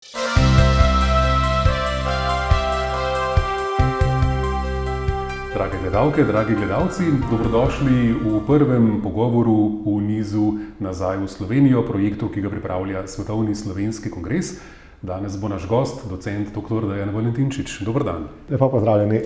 Drage gledalke, dragi gledalci, dobrodošli v prvem pogovoru v nizu Nazaj v Slovenijo, projektu, ki ga pripravlja Svetovni slovenski kongres. Danes bo naš gost, docent dr. Dejan Valentinčič. Dober dan. Lepo pozdravljeni.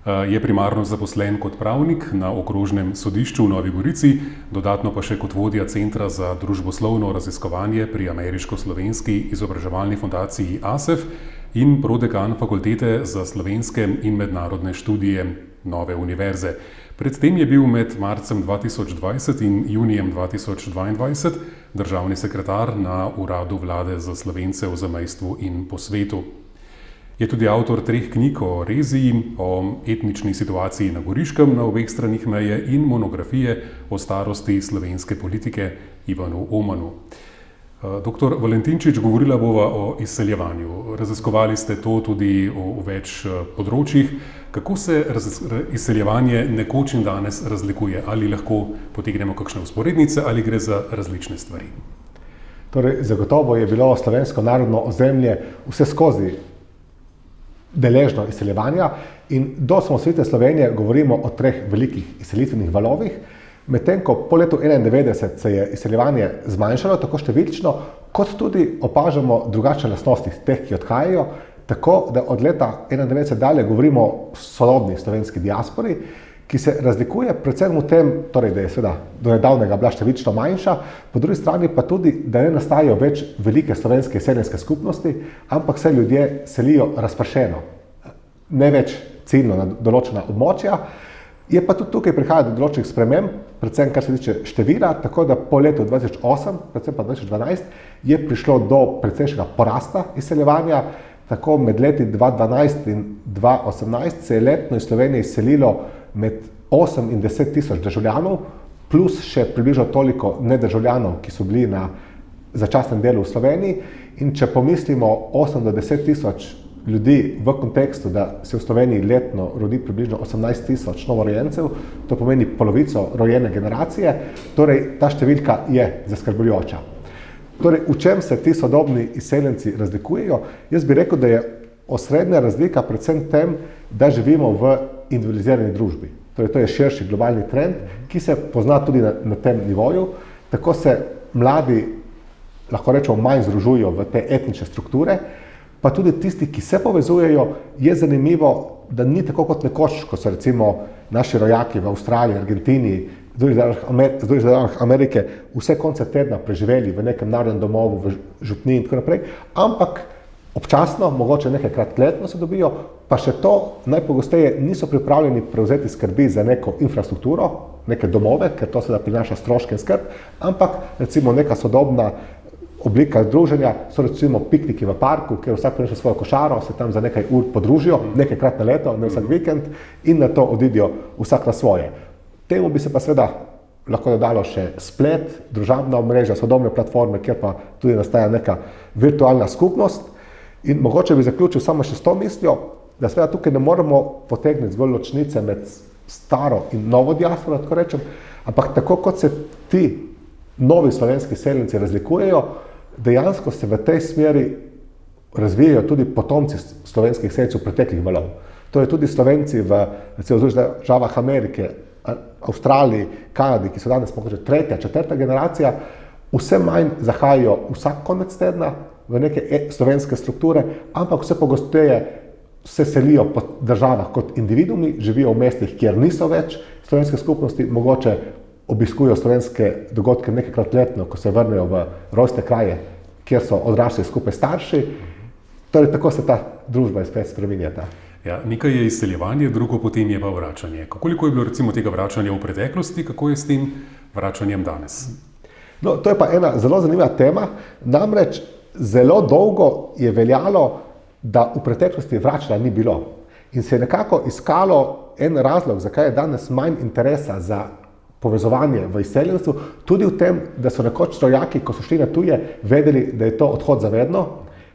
Je primarno zaposlen kot pravnik na Okrožnem sodišču v Novi Gorici, dodatno pa še kot vodja Centra za družboslovno raziskovanje pri Ameriško-slovenski izobraževalni fundaciji ASEF in prodekan Fakultete za slovenske in mednarodne študije Nove univerze. Predtem je bil med marcem 2020 in junijem 2022 državni sekretar na Uradu vlade za Slovence v zamejstvu in po svetu. Je tudi avtor 3 knjig o reziji, o etnični situaciji na Goriškem na obeh stranih meje in monografije o starosti slovenske politike Ivanu Omanu. Dr. Valentinčič, govorila bova o izseljevanju. Raziskovali ste to tudi v več področjih. Kako se izseljevanje nekoč in danes razlikuje? Ali lahko potegnemo kakšne vzporednice ali gre za različne stvari? Torej, zagotovo je bilo slovensko narodno ozemlje vse skozi deležno izseljevanja in do osamosvojitve Slovenije govorimo o 3 velikih izselitvenih valovih. Medtem ko po letu 1991 se je izseljevanje zmanjšalo tako številčno, kot tudi opažamo drugačne lastnosti teh, ki odhajajo, tako da od leta 1991 dalje govorimo o sodobni slovenski diaspori, ki se razlikuje predvsem v tem, torej, da je seveda do nedavnega bila številčno manjša, po drugi strani pa tudi, da ne nastajajo več velike slovenske izseljenske skupnosti, ampak se ljudje selijo razpršeno, ne več ciljno na določena območja. Je pa tudi tukaj prihaja do določenih sprememb, predvsem kar se tiče števila, tako da po letu 2008, predvsem pa 2012, je prišlo do precejšnjega porasta izseljevanja. Tako med leti 2012 in 2018 se je letno iz Slovenije izselilo med 8 in 10 tisoč državljanov, plus še približno toliko nedržavljanov, ki so bili na začasnem delu v Sloveniji. In če pomislimo 8 do 10 tisoč ljudi v kontekstu, da se v Sloveniji letno rodi približno 18 tisoč novorojencev, to pomeni polovico rojene generacije, torej ta številka je zaskrbljujoča. Torej, v čem se ti sodobni izseljenci razlikujejo? Jaz bi rekel, da je osrednja razlika predvsem tem, da živimo v individualizirani družbi. Torej, to je širši globalni trend, ki se pozna tudi na tem nivoju. Tako se mladi, lahko rečemo, manj združujejo v te etnične strukture, pa tudi tisti, ki se povezujejo, je zanimivo, da ni tako kot nekoč, ko so recimo naši rojaki v Avstraliji, Argentini, Združenih državah Amerike vse konce tedna preživeli v nekem narodnem domovu, v župniji in tako naprej, ampak občasno, mogoče nekajkrat letno se dobijo, pa še to najpogosteje niso pripravljeni prevzeti skrbi za neko infrastrukturo, neke domove, ker to seveda prinaša stroške in skrb, ampak recimo neka sodobna oblika druženja so recimo pikniki v parku, kjer vsak prineša svojo košaro, se tam za nekaj ur podružijo, nekajkrat na leto, ne vsak vikend, in na to odidejo vsak na svoje. Temu bi se pa seveda lahko dodalo še splet, družabna omrežja, sodobne platforme, kjer pa tudi nastaja neka virtualna skupnost. In mogoče bi zaključil samo še s to mislijo, da seveda tukaj ne moramo potegniti zgolj ločnice med staro in novo diasporo, tako rečem, ampak tako kot se ti novi slovenski izseljenci razlikujejo, dejansko se v tej smeri razvijajo tudi potomci slovenskih izseljencev preteklih valov. Torej tudi Slovenci v Združenih državah Amerike, Avstraliji, Kanadi, ki so danes mogoče 3., 4. generacija, vse manj zahajajo vsak konec tedna v neke slovenske strukture, ampak vse pogosteje se selijo po državah kot individumi, živijo v mestih, kjer niso več slovenske skupnosti, mogoče obiskujo slovenske dogodke nekajkrat letno, ko se vrnejo v rojstne kraje, kjer so odrašli skupaj starši. Torej, tako se ta družba spet spreminjata. Ja, nekaj je izseljevanje, drugo potem je pa vračanje. Koliko je bilo recimo tega vračanja v preteklosti, kako je s tem vračanjem danes? No, to je pa ena zelo zanimiva tema. Namreč zelo dolgo je veljalo, da v preteklosti vračanja ni bilo. In se je nekako iskalo en razlog, zakaj je danes manj interesa za povezovanje v izseljenstvu, tudi v tem, da so nekoč rojaki, ko so šli na tuje, vedeli, da je to odhod za vedno.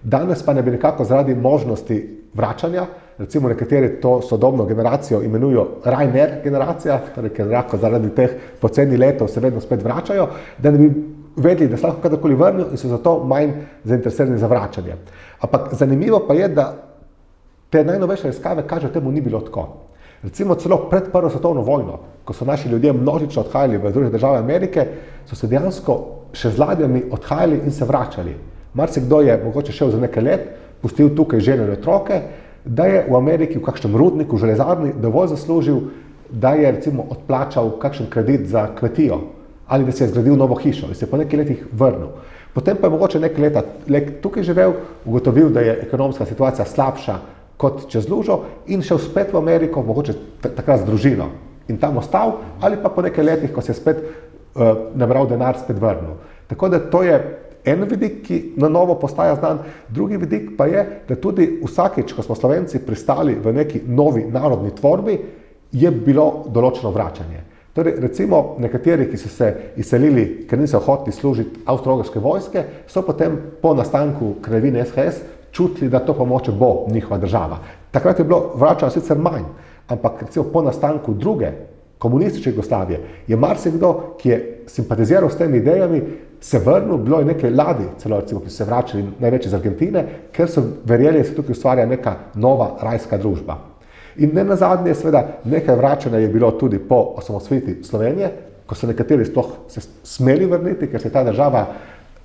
Danes pa ne bi nekako zaradi možnosti vračanja, recimo nekateri to sodobno generacijo imenujo Ryanair generacija, torej ker lahko zaradi teh poceni letov se vedno spet vračajo, da ne bi vedeli, da se lahko kadarkoli vrnijo in so zato manj zainteresirani za vračanje. Ampak zanimivo pa je, da te najnovejše raziskave kažejo, temu ni bilo tako. Recimo celo pred Prvo svetovno vojno, ko so naši ljudje množično odhajali v Združene države Amerike, so se dejansko še z ladjami odhajali in se vračali. Marsikdo je mogoče šel za nekaj let, pustil tukaj žene in otroke, da je v Ameriki v kakšnem rudniku, železarni dovolj zaslužil, da je recimo odplačal kakšen kredit za kmetijo ali da si je zgradil novo hišo in se po nekaj letih vrnil. Potem pa je mogoče nekaj let tukaj živel, ugotovil, da je ekonomska situacija slabša kot čez lužo in šel spet v Ameriko, mogoče takrat z družino in tam ostal, ali pa po nekaj letih, ko se je spet nabral denar, spet vrnil. Tako da to je en vidik, ki na novo postaja znan, drugi vidik pa je, da tudi vsakič, ko smo Slovenci pristali v neki novi narodni tvorbi, je bilo določeno vračanje. Torej, recimo nekateri, ki so se izselili, ker niso hoteli služiti avstro-ogrske vojske, so potem po nastanku kraljevine SHS čutili, da to pomoče bo njihova država. Takrat je bilo vračanja sicer manj, ampak recimo po nastanku druge komunistične Jugoslavije je marsikdo, ki je simpatiziral s temi idejami, se vrnil, bilo je nekaj ladij, celo recimo, ki so se vračali največ iz Argentine, ker so verjeli, da se tukaj ustvarja neka nova rajska družba. In ne nazadnje, seveda, nekaj vračanja je bilo tudi po osamosvojitvi Slovenije, ko so nekateri sploh se smeli vrniti, ker se je ta država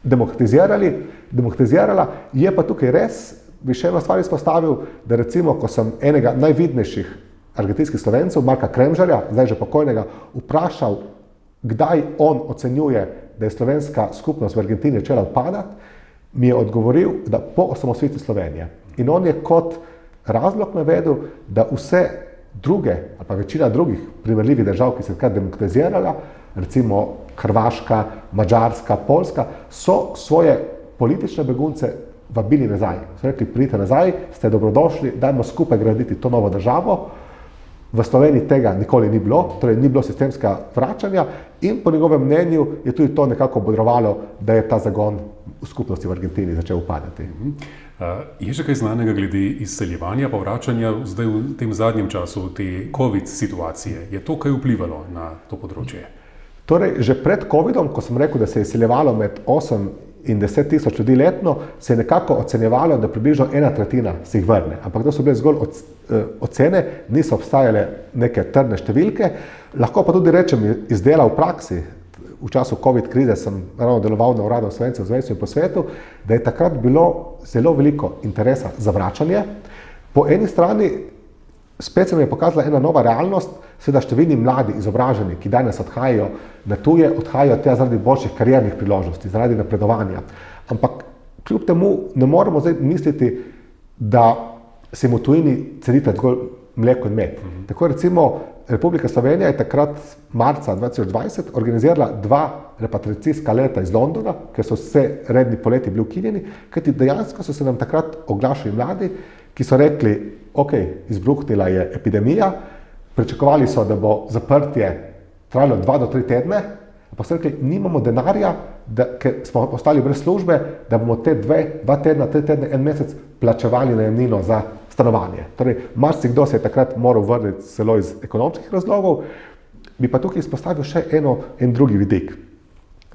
demokratizirala. Je pa tukaj res, bi še eno stvar izpostavil, da recimo, ko sem enega najvidnejših argentinskih Slovencev, Marka Kremžarja, zdaj že pokojnega, vprašal, kdaj on ocenjuje, da je slovenska skupnost v Argentini začela upadati, mi je odgovoril, da po osamosvojitvi Slovenije. In on je kot razlog navedel, da vse druge, ali pa večina drugih primerljivih držav, ki se je takrat demokratizirala, recimo Hrvaška, Madžarska, Poljska, so svoje politične begunce vabili nazaj. So rekli, pridite nazaj, ste dobrodošli, dajmo skupaj graditi to novo državo. V Sloveniji tega nikoli ni bilo, torej ni bilo sistemskega vračanja in po njegovem mnenju je tudi to nekako bodrovalo, da je ta zagon v skupnosti v Argentini začel upadati. Je že kaj znanega glede izseljevanja, povračanja zdaj v tem zadnjem času te COVID situacije? Je to kaj vplivalo na to področje? Torej, že pred COVIDom, ko sem rekel, da se je izseljevalo med 8 in 10 tisoč ljudi letno, se je nekako ocenjevalo, da približno 1/3 se jih vrne. Ampak to so bile zgolj ocene, niso obstajale neke trdne številke. Lahko pa tudi rečem iz dela v praksi, v času COVID krize sem ravno deloval na uradu Slovencev v zvezu in po svetu, da je takrat bilo zelo veliko interesa za vračanje. Po eni strani spet se mi je pokazala ena nova realnost, seveda številni mladi, izobraženi, ki danes odhajajo na tuje, odhajajo tja zaradi boljših kariernih priložnosti, zaradi napredovanja. Ampak kljub temu ne moremo zdaj misliti, da se jim v tujini cedita zgolj mleko in med. Tako recimo Republika Slovenija je takrat marca 2020 organizirala 2 repatriacijska leta iz Londona, ker so vse redni poleti bili ukinjeni, kajti dejansko so se nam takrat oglašali mladi, ki so rekli, ok, izbruhnila je epidemija, pričakovali so, da bo zaprtje trajalo 2 do 3 tedne, pa so rekli, nimamo denarja, ker smo ostali brez službe, da bomo te 2 tedna, 3 tedne, 1 mesec plačevali najemnino za stanovanje. Torej, marsikdo se je takrat moral vrniti celo iz ekonomskih razlogov, bi pa tukaj izpostavil še en drugi vidik.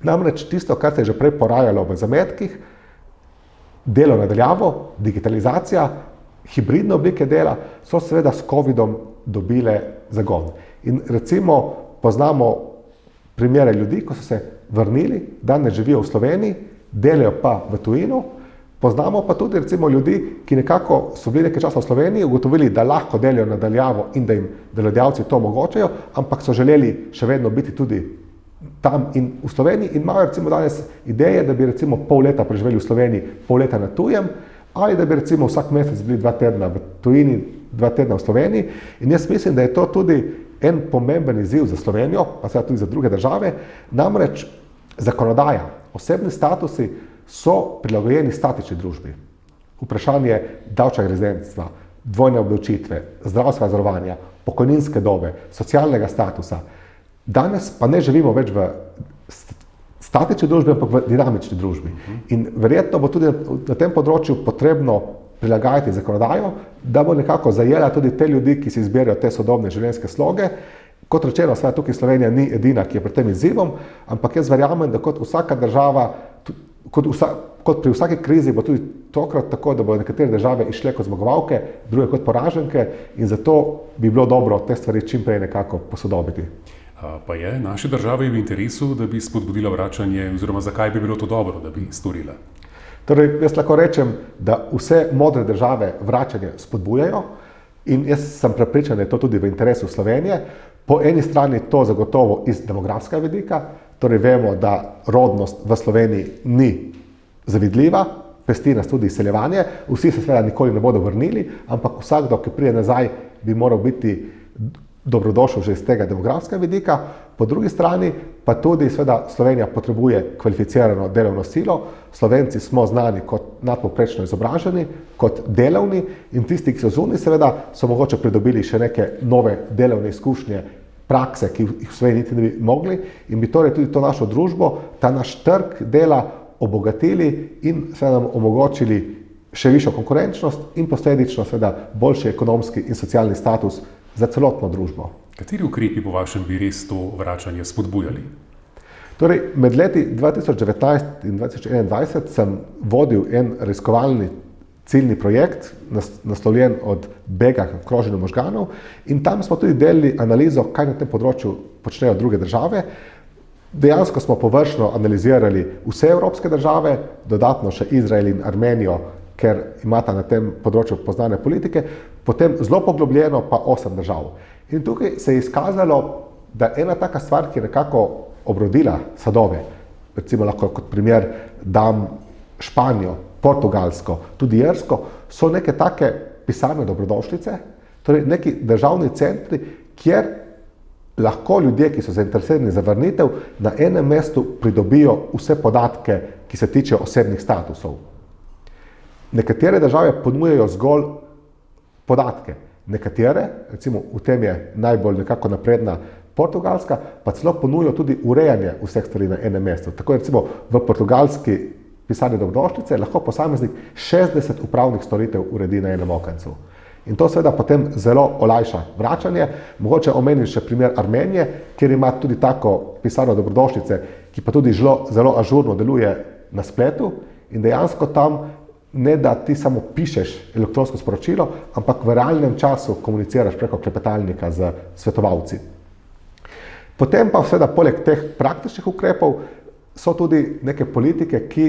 Namreč tisto, kar se je že prej porajalo v zametkih, delo nadaljavo, digitalizacija, hibridne oblike dela, so seveda s COVIDom dobile zagon. In recimo poznamo primere ljudi, ko so se vrnili, danes živijo v Sloveniji, delajo pa v tujino. Poznamo pa tudi recimo ljudi, ki nekako so bili nekaj časa v Sloveniji, ugotovili, da lahko delajo nadaljavo in da jim delodajalci to omogočajo, ampak so želeli še vedno biti tudi tam in v Sloveniji in imajo recimo danes ideje, da bi recimo pol leta preživeli v Sloveniji, pol leta na tujem, ali da bi recimo vsak mesec bili 2 tedna v tujini, 2 tedna v Sloveniji. In jaz mislim, da je to tudi en pomemben izziv za Slovenijo, pa seveda tudi za druge države, namreč zakonodaja, osebni statusi so prilagojeni statični družbi. Vprašanje davčnega rezidentstva, dvojne obdavčitve, zdravstvenega zavarovanja, pokojninske dobe, socialnega statusa. Danes pa ne živimo več v statični družbi, ampak v dinamični družbi. In verjetno bo tudi na tem področju potrebno prilagajati zakonodajo, da bo nekako zajela tudi te ljudi, ki si izberijo te sodobne življenjske sloge, Kot rečeno, seveda tukaj Slovenija ni edina, ki je pred tem izzivom, ampak jaz verjamem, da kot vsaka država, kot pri vsaki krizi bo tudi tokrat tako, da bodo nekatere države išle kot zmagovalke, druge kot poraženke in zato bi bilo dobro te stvari čim prej nekako posodobiti. Pa je naši državi v interesu, da bi spodbudila vračanje, oziroma zakaj bi bilo to dobro, da bi storila? Torej, jaz lahko rečem, da vse modre države vračanje spodbujajo in jaz sem prepričan, da je to tudi v interesu Slovenije. Po eni strani to zagotovo iz demografskega vidika, torej vemo, da rodnost v Sloveniji ni zavidljiva, pesti nas tudi izseljevanje, vsi se seveda nikoli ne bodo vrnili, ampak vsakdo, ki pride nazaj, bi moral biti dobrodošel že iz tega demografskega vidika. Po drugi strani pa tudi seveda Slovenija potrebuje kvalificirano delovno silo. Slovenci smo znani kot nadpovprečno izobraženi, kot delovni in tisti, ki so zunaj, seveda so mogoče pridobili še neke nove delovne izkušnje, prakse, ki jih v Sloveniji niti ne bi mogli in bi torej tudi to našo družbo, ta naš trg dela obogatili in seveda nam omogočili še višjo konkurenčnost in posledično seveda boljši ekonomski in socialni status za celotno družbo. Kateri ukrepi po vašem bi res to vračanje spodbujali? Torej, med leti 2019 in 2021 sem vodil en raziskovalni ciljni projekt, naslovljen od bega k kroženju možganov in tam smo tudi delali analizo, kaj na tem področju počnejo druge države. Dejansko smo površno analizirali vse evropske države, dodatno še Izrael in Armenijo, ker imata na tem področju poznane politike, potem zelo poglobljeno pa 8 držav. In tukaj se je izkazalo, da ena taka stvar, ki je nekako obrodila sadove, recimo lahko kot primer dam Španijo, Portugalsko, tudi Irsko, so neke take pisarne dobrodošlice, torej neki državni centri, kjer lahko ljudje, ki so zainteresirani za vrnitev, na enem mestu pridobijo vse podatke, ki se tiče osebnih statusov. Nekatere države ponujajo zgolj podatke, nekatere, recimo v tem je najbolj nekako napredna Portugalska, pa celo ponujajo tudi urejanje vseh stvari na enem mestu. Tako recimo v portugalski pisarni dobrodošlice lahko posameznik 60 upravnih storitev uredi na enem okencu. In to seveda potem zelo olajša vračanje. Mogoče omenim še primer Armenije, kjer ima tudi tako pisarno dobrodošlice, ki pa tudi zelo ažurno deluje na spletu in dejansko tam ne da ti samo pišeš elektronsko sporočilo, ampak v realnem času komuniciraš preko klepetalnika z svetovalci. Potem pa seveda poleg teh praktičnih ukrepov so tudi neke politike, ki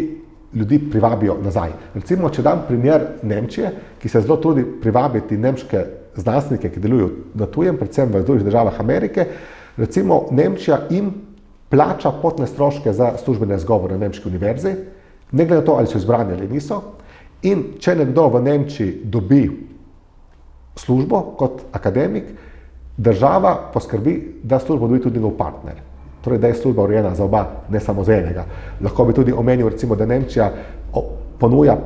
ljudi privabijo nazaj. Recimo, če dam primer Nemčije, ki se zelo trudi privabiti nemške znanstvenike, ki delujejo na tujem, predvsem v Združenih državah Amerike, recimo Nemčija jim plača potne stroške za službene razgovore na nemški univerzi, ne glede na to, ali so izbrani ali niso. In če nekdo v Nemčiji dobi službo kot akademik, država poskrbi, da službo dobi tudi njegov partner. Torej, da je služba urejena za oba, ne samo za enega. Lahko bi tudi omenil, recimo, da Nemčija ponuja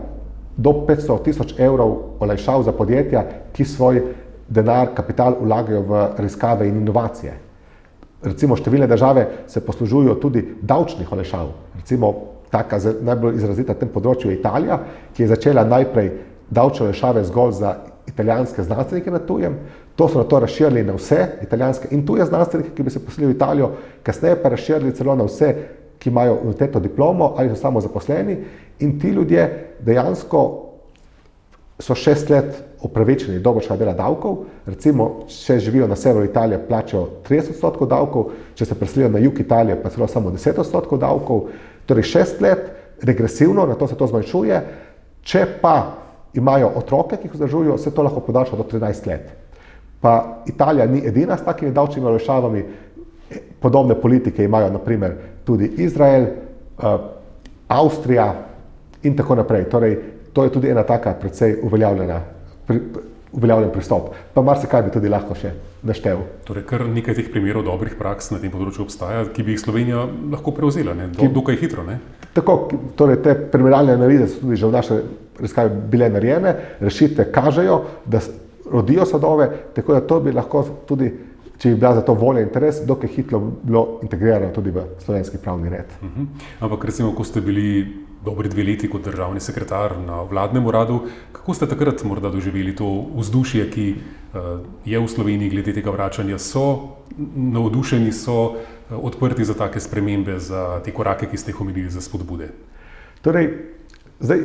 do 500.000 evrov olajšav za podjetja, ki svoj denar, kapital vlagajo v raziskave in inovacije. Recimo, številne države se poslužujejo tudi davčnih olajšav. Recimo, taka najbolj izrazita na tem področju je Italija, ki je začela najprej davčne olajšave zgolj za italijanske znanstvenike na tujem, to so na to razširili na vse italijanske in tuje znanstvenike, ki bi se poselili v Italijo, kasneje pa razširili celo na vse, ki imajo univerzitetno diplomo ali so samo zaposleni in ti ljudje dejansko so 6 let upravičeni do dobršega dela davkov, recimo, če živijo na severu Italije, plačajo 30% davkov, če se preselijo na jug Italije, pa celo samo 10% davkov, torej 6 let, regresivno, na to se to zmanjšuje, če pa imajo otroke, ki jih vzdržujejo, se to lahko podaljša do 13 let. Pa Italija ni edina s takimi davčnimi olajšavami, podobne politike imajo na primer tudi Izrael, Avstrija in tako naprej. Torej, to je tudi ena taka precej uveljavljen pristop. Pa marsikaj bi tudi lahko še naštel. Torej, kar nekaj teh primerov dobrih praks na tem področju obstaja, ki bi jih Slovenija lahko prevzela, dokaj hitro, ne? Tako, torej te primerjalne analize so tudi že v naše raziskave bile narejene, rešitve kažejo, da rodijo sadove, tako da to bi lahko tudi, če bi bila za to volja in interes, dokaj hitro bilo integrirano tudi v slovenski pravni red. Ampak recimo, ko ste bili dobri 2 leti kot državni sekretar na vladnem uradu. Kako ste takrat morda doživeli to vzdušje, ki je v Sloveniji glede tega vračanja? So navdušeni, so odprti za take spremembe, za te korake, ki ste jih omenili, za spodbude? Torej,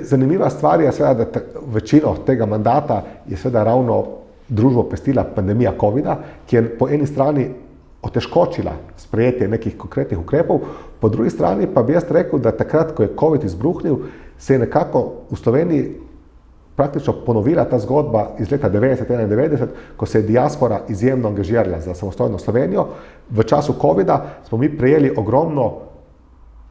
zanimiva stvar je, seveda, da večino tega mandata je seveda ravno družbo pestila pandemija COVID-a, ki je po eni strani otežkočila sprejetje nekih konkretnih ukrepov, po drugi strani pa bi jaz rekel, da takrat, ko je COVID izbruhnil, se je nekako v Sloveniji praktično ponovila ta zgodba iz leta 1991, ko se je diaspora izjemno angažirala za samostojno Slovenijo. V času COVID-a smo mi prejeli ogromno,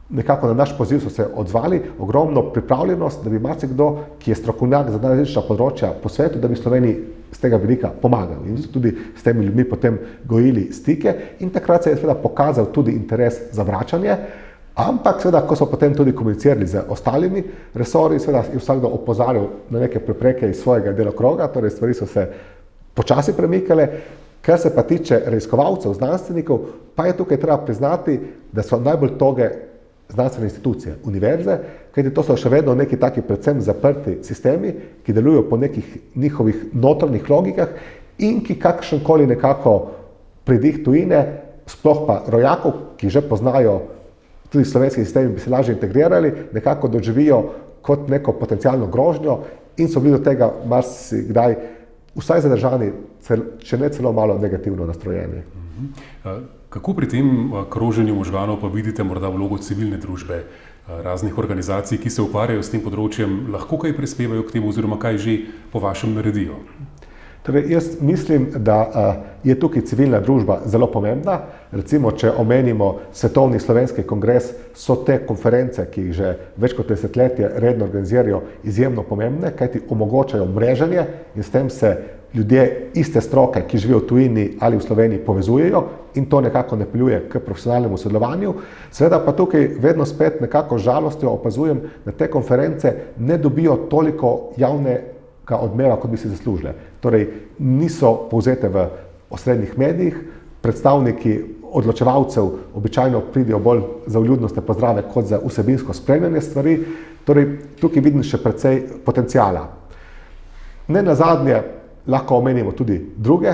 nekako na naš poziv so se odzvali, ogromno pripravljenost, da bi marsikdo, ki je strokovnjak za najrazlična področja po svetu, da bi Sloveniji z tega vidika pomagal. In so tudi s temi ljudmi potem gojili stike in takrat se je seveda pokazal tudi interes za vračanje, ampak seveda, ko so potem tudi komunicirali z ostalimi resorji, seveda je vsakdo opozarjal na neke prepreke iz svojega delokroga, torej stvari so se počasi premikale. Kar se pa tiče raziskovalcev, znanstvenikov, pa je tukaj treba priznati, da so najbolj toge znanstvene institucije, univerze, kajti to so še vedno neki taki predvsem zaprti sistemi, ki delujejo po nekih njihovih notranjih logikah in ki kakšenkoli nekako pridih tujine, sploh pa rojakov, ki že poznajo tudi slovenski sistemi, bi se lažje integrirali, nekako doživijo kot neko potencialno grožnjo in so bili do tega marsikdaj vsaj zadržani, če ne celo malo negativno nastrojeni. Kako pri tem kroženju možganov pa vidite morda vlogo civilne družbe, raznih organizacij, ki se ukvarjajo s tem področjem, lahko kaj prispevajo k temu oziroma kaj že po vašem naredijo? Torej, jaz mislim, da je tukaj civilna družba zelo pomembna. Recimo, če omenimo Svetovni slovenski kongres, so te konference, ki jih že več kot desetletje redno organizirajo, izjemno pomembne, kajti omogočajo mreženje in s tem se ljudje iste stroke, ki živijo v tujini ali v Sloveniji, povezujejo in to nekako napeljuje k profesionalnemu sodelovanju. Seveda pa tukaj vedno spet nekako z žalostjo opazujem, da te konference ne dobijo toliko javnega odmeva, kot bi si zaslužile. Torej, niso povzete v osrednjih medijih, predstavniki odločevalcev običajno pridejo bolj za vljudnostne pozdrave kot za vsebinsko spremljanje stvari. Torej, tukaj vidim še precej potencijala. Ne nazadnje lahko omenimo tudi druge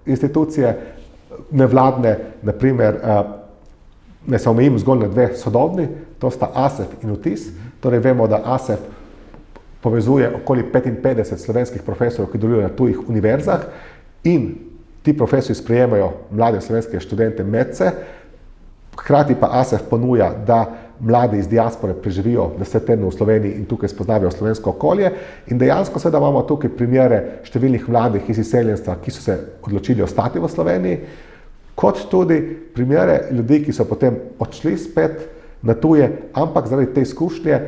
institucije, nevladne, naprimer, ne se omejim zgolj na 2 sodobni, to sta ASEF in UTIS. Torej, vemo, da ASEF povezuje okoli 55 slovenskih profesorjev, ki delujejo na tujih univerzah in ti profesori sprejemajo mlade slovenske študente medse. Hkrati pa ASEF ponuja, da mladi iz diaspore preživijo 10 tednov v Sloveniji in tukaj spoznavijo slovensko okolje. In dejansko seveda imamo tukaj primere številnih mladih iz izseljenstva, ki so se odločili ostati v Sloveniji, kot tudi primere ljudi, ki so potem odšli spet na tuje, ampak zaradi te izkušnje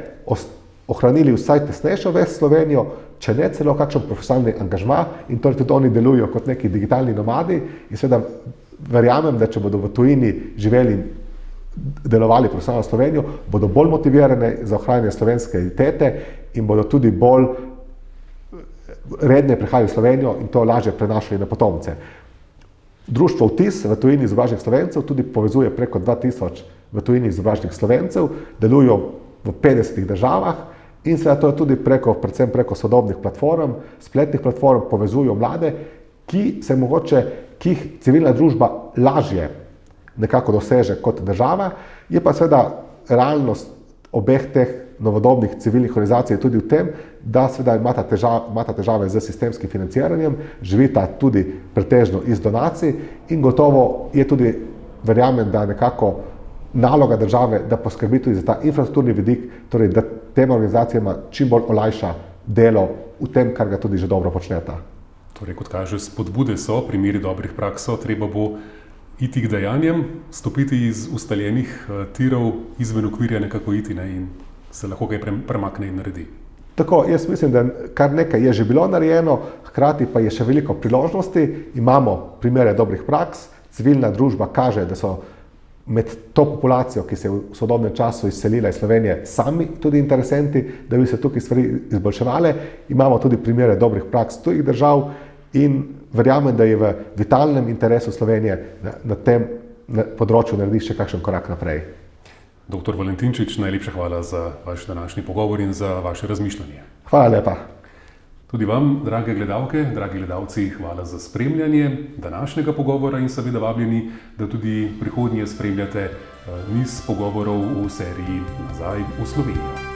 ohranili vsaj tesnejšo vez s Slovenijo, če ne celo kakšen profesionalni angažma in torej tudi oni delujejo kot neki digitalni nomadi in seveda verjamem, da če bodo v tujini živeli in delovali profesionalno Slovenijo, bodo bolj motivirane za ohranjanje slovenske identitete in bodo tudi bolj redne prihajali v Slovenijo in to lažje prenašali na potomce. Društvo UTIS v tujini izobraženih Slovencev tudi povezuje preko 2000 v tujini izobraženih Slovencev, delujejo v 50 državah in seveda to je tudi predvsem preko sodobnih platform, spletnih platform povezujejo mlade, ki jih civilna družba lažje nekako doseže kot država. Je pa seveda realnost obeh teh novodobnih civilnih organizacij tudi v tem, da seveda imata težave z sistemskim financiranjem, živita tudi pretežno iz donacij in gotovo je tudi, verjamem, da nekako naloga države, da poskrbi tudi za ta infrastrukturni vidik, torej da tem organizacijama čim bolj olajša delo v tem, kar ga tudi že dobro počneta. Torej, kot kaže, spodbude so, primeri dobrih praks so, treba bo iti k dejanjem, stopiti iz ustaljenih tirov, izven okvirja nekako iti in se lahko kaj premakne in naredi. Tako, jaz mislim, da kar nekaj je že bilo narejeno, hkrati pa je še veliko priložnosti, imamo primere dobrih praks, civilna družba kaže, da so med to populacijo, ki se je v sodobnem času izselila iz Slovenije, sami tudi interesenti, da bi se tukaj stvari izboljševale. Imamo tudi primere dobrih praks tujih držav in verjamem, da je v vitalnem interesu Slovenije na tem področju narediti še kakšen korak naprej. Dr. Valentinčič, najlepša hvala za vaš današnji pogovor in za vaše razmišljanje. Hvala lepa. Tudi vam, drage gledalke, dragi gledalci, hvala za spremljanje današnjega pogovora in seveda vabljeni, da tudi prihodnje spremljate niz pogovorov v seriji Nazaj v Slovenijo.